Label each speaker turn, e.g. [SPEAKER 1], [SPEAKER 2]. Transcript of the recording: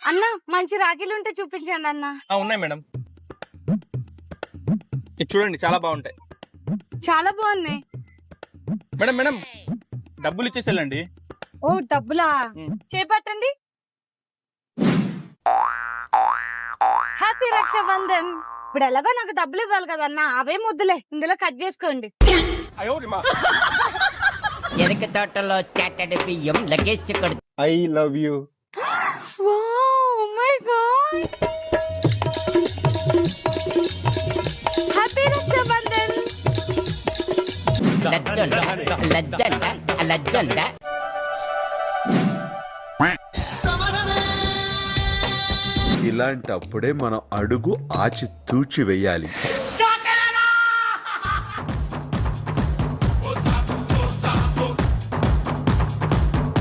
[SPEAKER 1] అన్న మంచి రాఖీలు ఉంటే చూపించండి అన్న.
[SPEAKER 2] ఉన్నాయి మేడం, ఇది చూడండి చాలా బాగుంటాయి.
[SPEAKER 1] చాలా బాగున్నాయి
[SPEAKER 2] మేడం. మేడం డబ్బులు ఇచ్చేసి వెళ్ళండి.
[SPEAKER 1] ఓ డబ్బులా? చేపట్టండి. హ్యాపీ రక్షాబంధన్. ఇప్పుడు ఎలాగో నాకు డబ్బులు ఇవ్వాలి కదన్నా, అవే ముద్దులే ఇందులో కట్ చేసుకోండి.
[SPEAKER 3] చెరుకు తోటలో చెట్టడి బియ్యం లగేజ్ కొడు.
[SPEAKER 4] I love you.
[SPEAKER 1] Wow my God, happy Raksha Bandhan.
[SPEAKER 3] లజ్జండ
[SPEAKER 4] ఇలాంటప్పుడే మనం అడుగు ఆచి తూచి వెయ్యాలి.